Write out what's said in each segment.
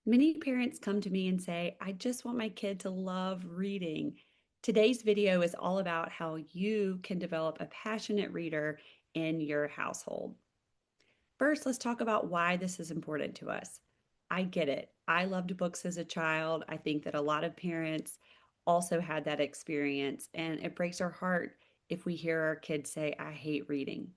Many parents come to me and say, I just want my kid to love reading. Today's video is all about how you can develop a passionate reader in your household. First, let's talk about why this is important to us. I get it. I loved books as a child. I think that a lot of parents also had that experience, and it breaks our heart if we hear our kids say, I hate reading.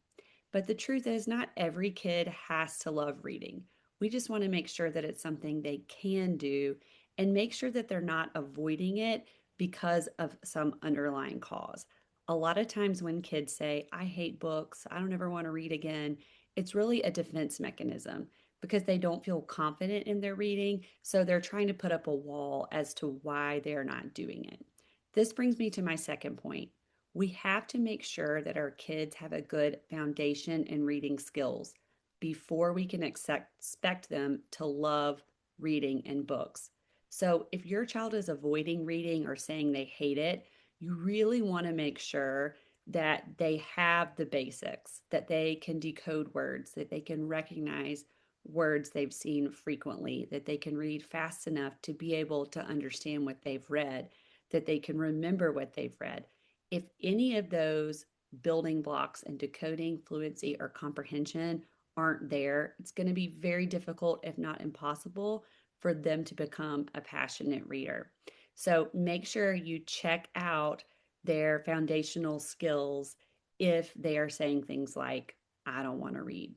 But the truth is, not every kid has to love reading. We just want to make sure that it's something they can do and make sure that they're not avoiding it because of some underlying cause. A lot of times when kids say, I hate books, I don't ever want to read again, it's really a defense mechanism because they don't feel confident in their reading. So they're trying to put up a wall as to why they're not doing it. This brings me to my second point. We have to make sure that our kids have a good foundation in reading skills before we can expect them to love reading and books. So, if your child is avoiding reading or saying they hate it, you really want to make sure that they have the basics, that they can decode words, that they can recognize words they've seen frequently, that they can read fast enough to be able to understand what they've read, that they can remember what they've read. If any of those building blocks and decoding, fluency, or comprehension aren't there, it's going to be very difficult, if not impossible, for them to become a passionate reader. So make sure you check out their foundational skills if they are saying things like, I don't want to read.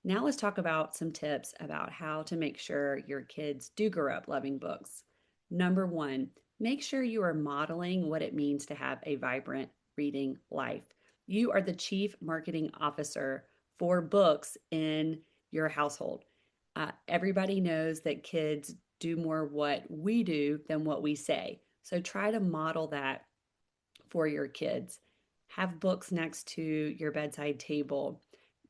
Now let's talk about some tips about how to make sure your kids do grow up loving books. Number one, make sure you are modeling what it means to have a vibrant reading life. You are the chief marketing officer for books in your household. Everybody knows that kids do more what we do than what we say. So try to model that for your kids. Have books next to your bedside table,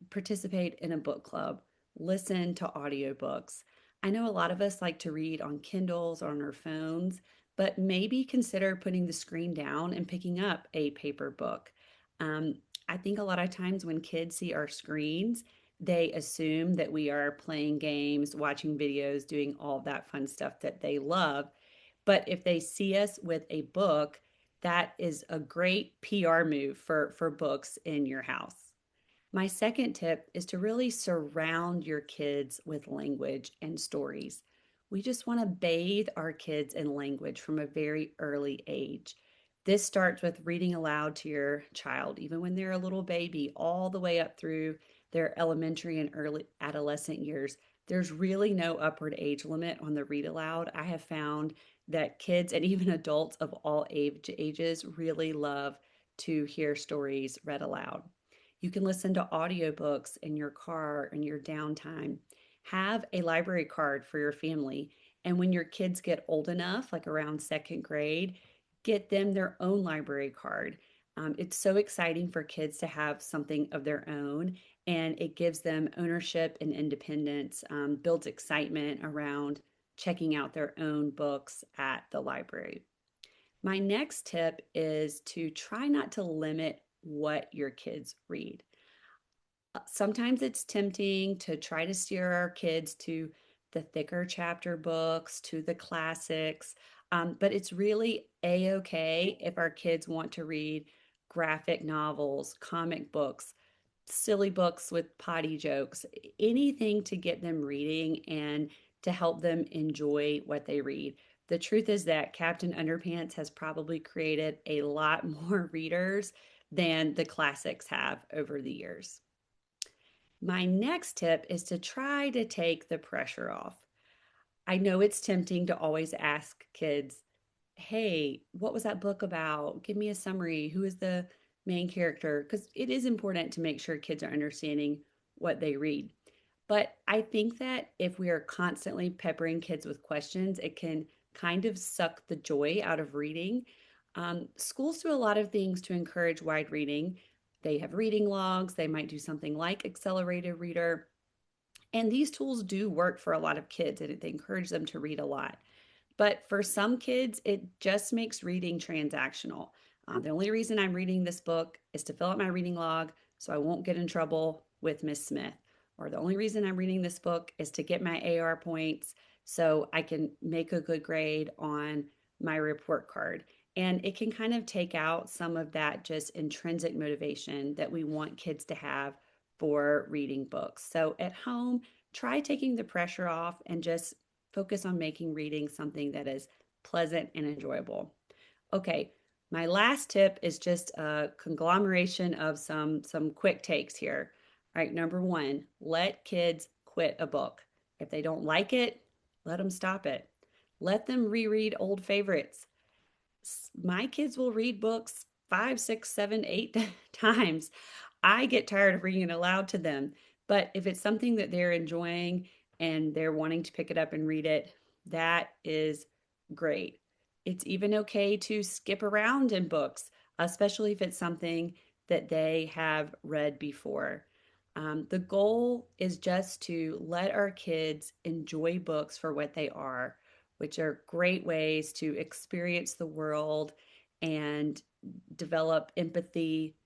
participate in a book club, listen to audiobooks. I know a lot of us like to read on Kindles or on our phones, but maybe consider putting the screen down and picking up a paper book. Um, I think a lot of times when kids see our screens, they assume that we are playing games, watching videos, doing all that fun stuff that they love. But if they see us with a book, that is a great PR move for books in your house. My second tip is to really surround your kids with language and stories. We just want to bathe our kids in language from a very early age. This starts with reading aloud to your child, even when they're a little baby, all the way up through their elementary and early adolescent years. There's really no upward age limit on the read aloud. I have found that kids and even adults of all ages really love to hear stories read aloud. You can listen to audiobooks in your car in your downtime. Have a library card for your family. And when your kids get old enough, like around second grade, get them their own library card. It's so exciting for kids to have something of their own, and it gives them ownership and independence, builds excitement around checking out their own books at the library. My next tip is to try not to limit what your kids read. Sometimes it's tempting to try to steer our kids to the thicker chapter books, to the classics, but it's really a-okay if our kids want to read graphic novels, comic books, silly books with potty jokes, anything to get them reading and to help them enjoy what they read. The truth is that Captain Underpants has probably created a lot more readers than the classics have over the years. My next tip is to try to take the pressure off. I know it's tempting to always ask kids, hey, what was that book about? Give me a summary. Who is the main character? Because it is important to make sure kids are understanding what they read. But I think that if we are constantly peppering kids with questions, it can kind of suck the joy out of reading. Schools do a lot of things to encourage wide reading. They have reading logs, they might do something like Accelerated Reader. And these tools do work for a lot of kids and they encourage them to read a lot. But for some kids, it just makes reading transactional. The only reason I'm reading this book is to fill out my reading log so I won't get in trouble with Miss Smith. Or the only reason I'm reading this book is to get my AR points so I can make a good grade on my report card. And it can kind of take out some of that just intrinsic motivation that we want kids to have for reading books. So at home, try taking the pressure off and just focus on making reading something that is pleasant and enjoyable. Okay, my last tip is just a conglomeration of some quick takes here. All right, number one, let kids quit a book. If they don't like it, let them stop it. Let them reread old favorites. My kids will read books 5, 6, 7, 8 times. I get tired of reading it aloud to them. But if it's something that they're enjoying and they're wanting to pick it up and read it, that is great. It's even okay to skip around in books, especially if it's something that they have read before. The goal is just to let our kids enjoy books for what they are, which are great ways to experience the world and develop empathy,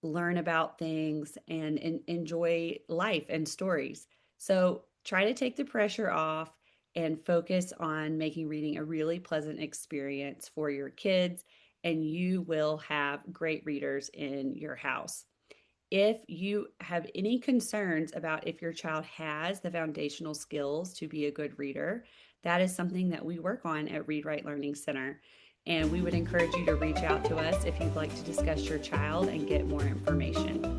learn about things, and enjoy life and stories. So try to take the pressure off and focus on making reading a really pleasant experience for your kids, and you will have great readers in your house. If you have any concerns about if your child has the foundational skills to be a good reader, that is something that we work on at Read Write Learning Center. And we would encourage you to reach out to us if you'd like to discuss your child and get more information.